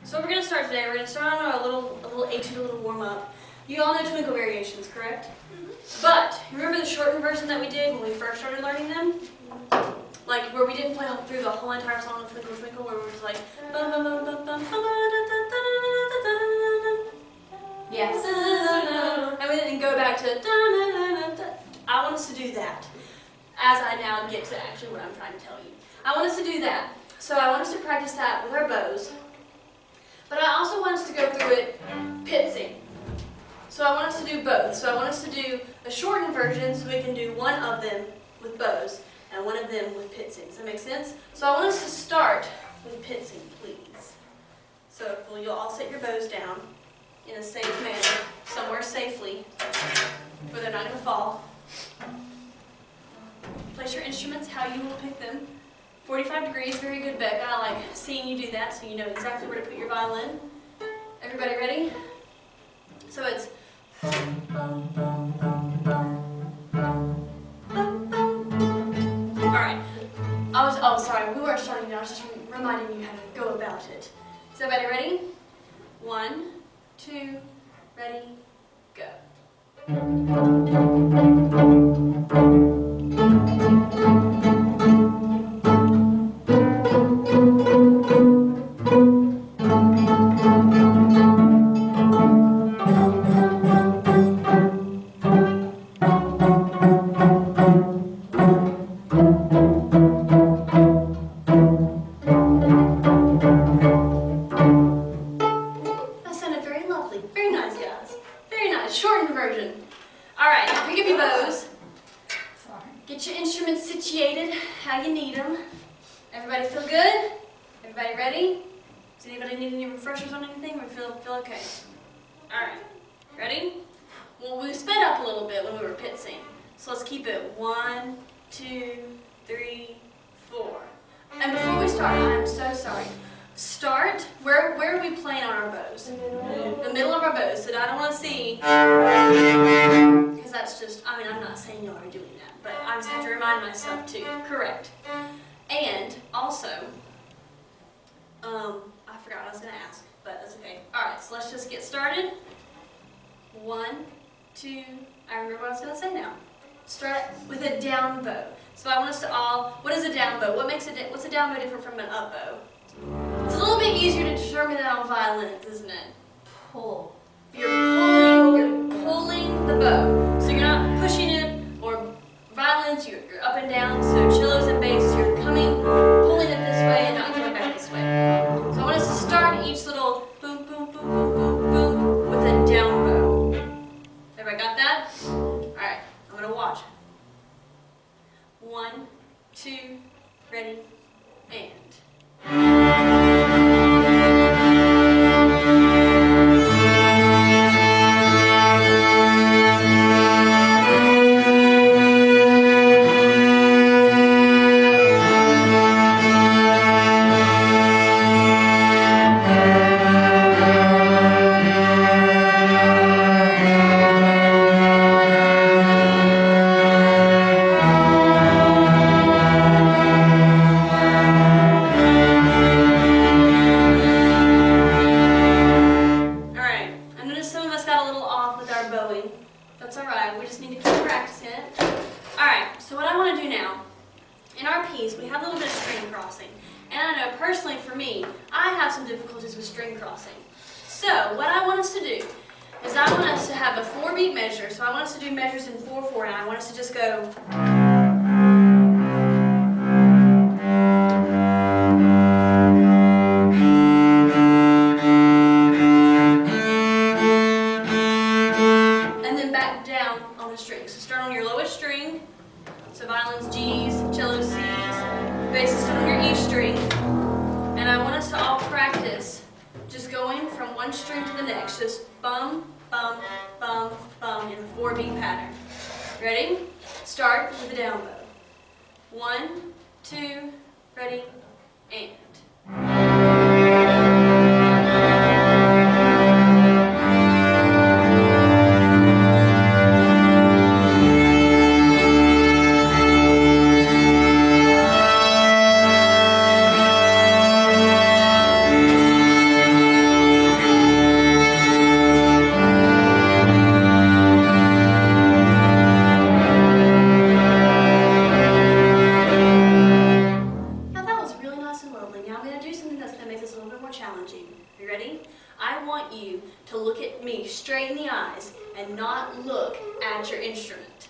So we're going to start today. We're going to start on a little etude, a little warm up. You all know twinkle variations, correct? Mm-hmm. But remember the shortened version that we did when we first started learning them? Like where we didn't play through the whole entire song of Twinkle Twinkle, where we were just like yes, and we didn't go back to I want us to do that. As I now get to actually what I'm trying to tell you, I want us to do that. So I want us to practice that with our bows. But I also want us to go through it pitsing. So I want us to do both. So I want us to do a shortened version so we can do one of them with bows and one of them with pitsing. Does that make sense? So I want us to start with pitsing, please. So if you'll all set your bows down in a safe manner, somewhere safely, where they're not going to fall. Place your instruments how you will pick them. 45 degrees, very good, Beck. I like seeing you do that so you know exactly where to put your violin. Everybody ready? So it's alright. Oh sorry, we weren't starting now, I was just reminding you how to go about it. Is everybody ready? 1, 2, ready, go. Shortened version. Alright, now pick up your bows. Get your instruments situated how you need them. Everybody feel good? Everybody ready? Does anybody need any refreshers on anything? We feel okay? Alright, ready? Well, we sped up a little bit when we were pitsing. So let's keep it 1, 2, 3, 4. And before we start, I'm so sorry. Start, where are we playing on our bows? The middle of our bows, so I don't want to see, because that's just, I mean, I'm not saying y'all are doing that, but I just have to remind myself too. Correct. And also, I forgot what I was going to ask, but that's okay. Alright, so let's just get started. 1, 2, I remember what I was going to say now. Start with a down bow. So I want us to all, what is a down bow? What's a down bow different from an up bow? It's a little bit easier to determine that on violins, isn't it? Pull. You're pulling the bow. So you're not pushing it, or violins, you're up and down. So cellos and bass, you're pulling it this way and not coming back this way. So I want us to start each little boom, boom, boom, boom, boom, boom with a down bow. Everybody got that? Alright, I'm going to watch. 1, 2, ready, and. That's alright, we just need to keep practicing it. Alright, so what I want to do now, in our piece, we have a little bit of string crossing. And I know, personally for me, I have some difficulties with string crossing. So, what I want us to do is I want us to have a 4-beat measure. So I want us to do measures in 4/4, and I want us to just go. So start on your lowest string, so violins G's, cello C's, bass is on your E string, and I want us to all practice just going from one string to the next, just bum, bum, bum, bum in a 4-beat pattern. Ready? Start with the down bow. 1, 2, ready, and. make this a little bit more challenging. Are you ready? I want you to look at me straight in the eyes and not look at your instrument.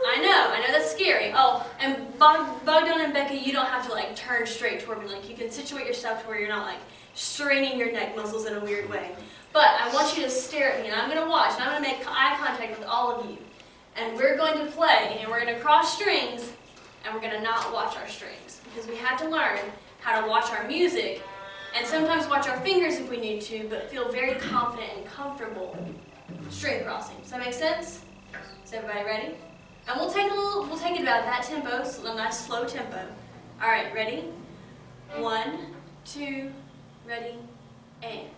I know that's scary. Oh, and Bogdan and Becca, you don't have to like turn straight toward me. Like you can situate yourself to where you're not like straining your neck muscles in a weird way. But I want you to stare at me, and I'm going to watch, and I'm going to make eye contact with all of you. And we're going to play, and we're going to cross strings, and we're going to not watch our strings. Because we have to learn how to watch our music, and sometimes watch our fingers if we need to, but feel very confident and comfortable string crossing. Does that make sense? Is everybody ready? And we'll take it about that tempo, so a nice slow tempo. All right, ready? 1, 2, ready, and.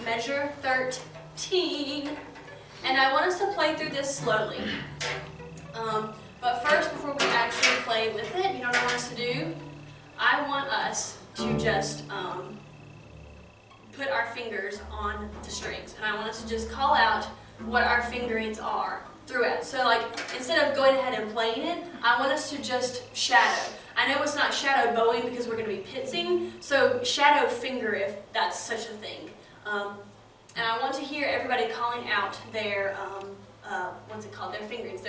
Measure 13, and I want us to play through this slowly. But first, before we actually play with it, you know what I want us to do? I want us to just put our fingers on the strings, and I want us to just call out what our fingerings are throughout. So like, instead of going ahead and playing it, I want us to just shadow. I know it's not shadow bowing because we're going to be pitzing, so shadow finger if that's such a thing. And I want to hear everybody calling out their, what's it called, their fingerings.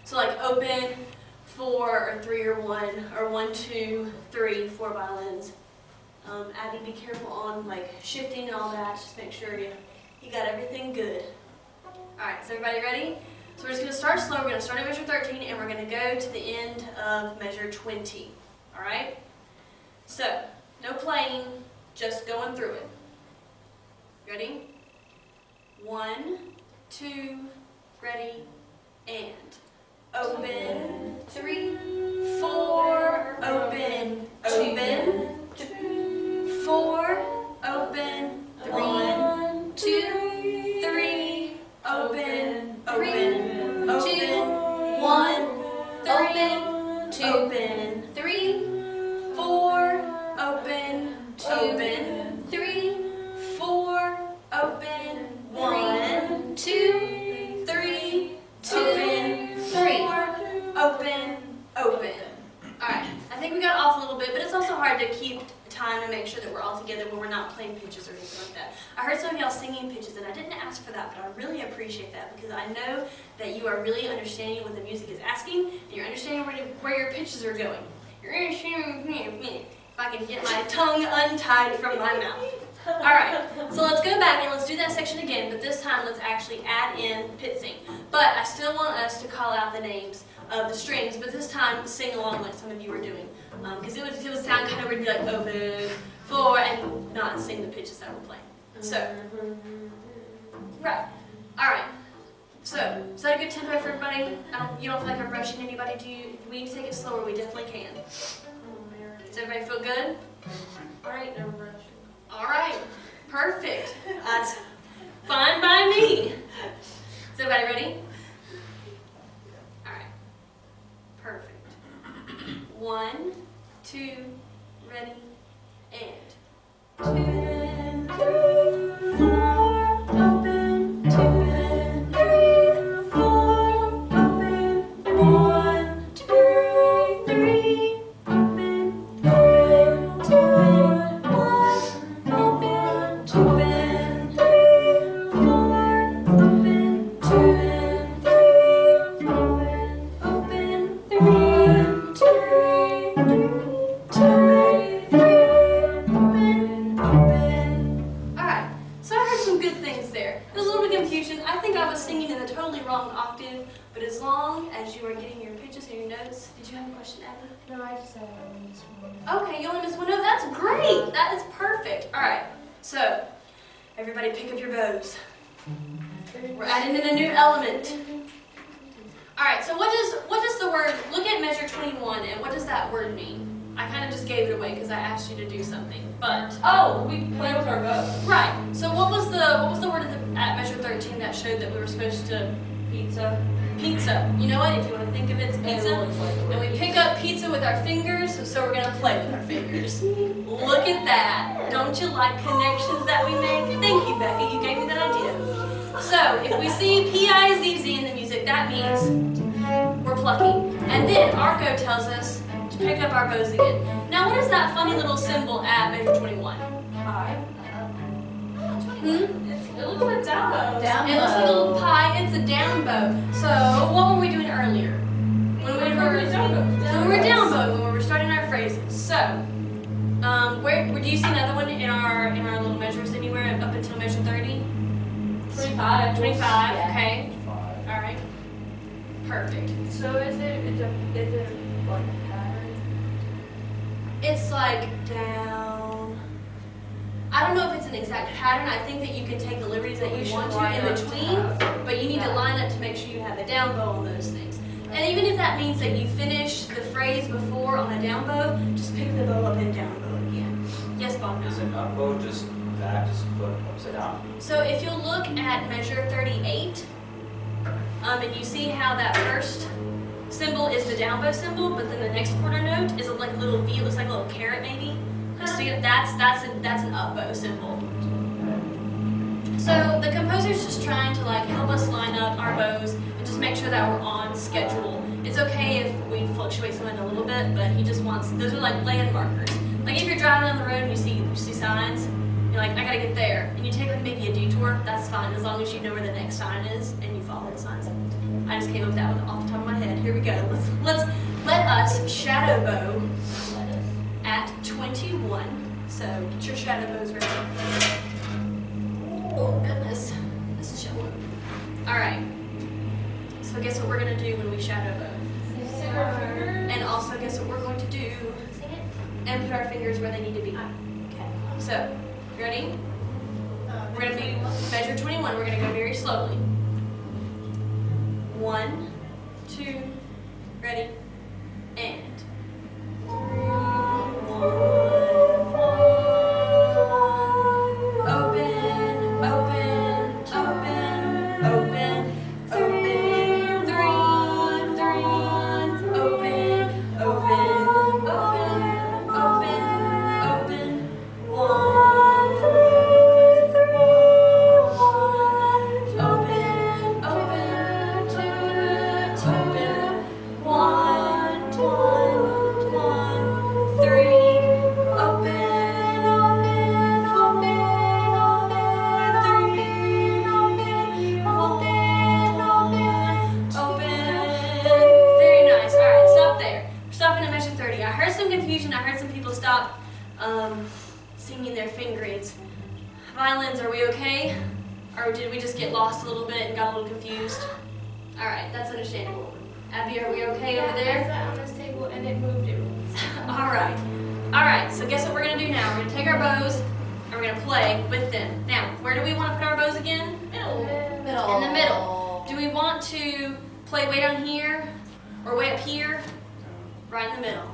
So like open, 4 or 3 or 1, or 1, 2, 3, 4 violins. Abby, be careful on like shifting and all that. Just make sure you got everything good. Alright, is everybody ready? So we're just going to start slow. We're going to start at measure 13 and we're going to go to the end of measure 20. Alright? So, no playing, just going through it. Ready? 1, 2, ready, and open, 3, 4, open, open, 4, open, 1, 2, 3, open, open, open, 1, 3, open, 3, 4, open, open, 3, 4, open, 1, 2, 3, open, 4, open, open. Alright, I think we got off a little bit, but it's also hard to keep time and make sure that we're all together when we're not playing pitches or anything like that. I heard some of y'all singing pitches, and I didn't ask for that, but I really appreciate that because I know that you are really understanding what the music is asking, and you're understanding where your pitches are going. You're understanding if I can get my tongue untied from my mouth. Alright, so let's go back and let's do that section again, but this time let's actually add in pitzing. But I still want us to call out the names of the strings, but this time sing along like some of you were doing. Because it would sound kind of weird to be like open, 4, and not sing the pitches that we're playing. So, right. Alright, so is that a good tempo for everybody? You don't feel like I'm rushing anybody, do you? If we need to take it slower, we definitely can. Does everybody feel good? Alright, no rushing. Alright, perfect. That's fine by me. Is everybody ready? Alright, perfect. 1, 2, ready, and 2, 3, 4, open, 2, 3, 4, open, 1, 2, 3, open, 2, but as long as you are getting your pitches and your notes, did you have a question, Abby? No, I just had one. Okay, you only missed one note. That's great. That is perfect. All right. So, everybody pick up your bows. We're adding in a new element. All right. So, what does the word? Word, look at measure 21, and what does that word mean? I kind of just gave it away because I asked you to do something, but oh, we play with our bow. Right. So what was the word at measure 13 that showed that we were supposed to Pizza. Pizza. You know what? If you want to think of it as pizza, and we pick up pizza with our fingers, so we're gonna play with our fingers. Look at that! Don't you like connections that we make? Thank you, Becky. You gave me that idea. So if we see P-I-Z-Z in the music, that means we're plucking. And then Arco tells us to pick up our bows again. Now, what is that funny little symbol at measure 21? Pie. Hmm? It looks like down bow. It looks like a little pie. It's a down bow. So, what were we doing earlier? When we were down bow, when we were starting our phrases. So, where do you see another one in our little measures anywhere up until measure 30? 25. 25. Yeah. Okay. All right. Perfect. So is it like a pattern? It's like down. I don't know if it's an exact pattern. I think that you can take the liberties that you want to in between, but you need to line up to make sure you have a down bow on those things. And even if that means that you finish the phrase before on a down bow, just pick the bow up and down bow again. Yes, Bob? Is an up bow just that, just flip upside down? So if you'll look at measure 38, and you see how that first symbol is the down bow symbol, but then the next quarter note is like a little V, it looks like a little carrot maybe. So that's an up bow symbol. So the composer's just trying to like help us line up our bows and just make sure that we're on schedule. It's okay if we fluctuate something a little bit, but he just wants, those are like landmarkers. Like if you're driving down the road and you see signs, you're like, I gotta get there, and you take like maybe a detour, that's fine as long as you know where the next sign is and you follow the signs. I just came up with that one off the top of my head. Here we go. Let us shadow bow at 21. So get your shadow bows ready. Oh goodness, this is showing. All right. So guess what we're gonna do when we shadow bow? Sing our fingers. And also guess what we're going to do? And put our fingers where they need to be. Okay. So, ready? We're gonna be measure 21. We're gonna go very slowly. 1, 2, ready, and 3, 4. Open, open, open, open, open. 3, 3, open, open, open, open, open. 1, 2, 3, 1. Open, open, 2, 2, 1, 3. Open, open, open, 3. Open. Very nice. All right, stop there. We're stopping at measure 30. I heard some confusion. I heard some people stop singing their fingerings. Violins, are we okay? Or did we just get lost a little bit and got a little confused? All right, that's understandable. Abby, are we okay over there? I sat on this table and it moved it. All right. All right, so guess what we're going to do now? We're going to take our bows and we're going to play with them. Now, where do we want to put our bows again? Middle. In the middle. Do we want to play way down here or way up here? Right in the middle.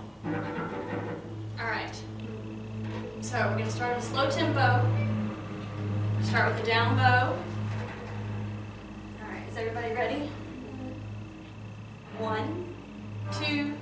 All right. So we're going to start with a slow tempo. Start with the down bow. All right, is everybody ready? 1, 2,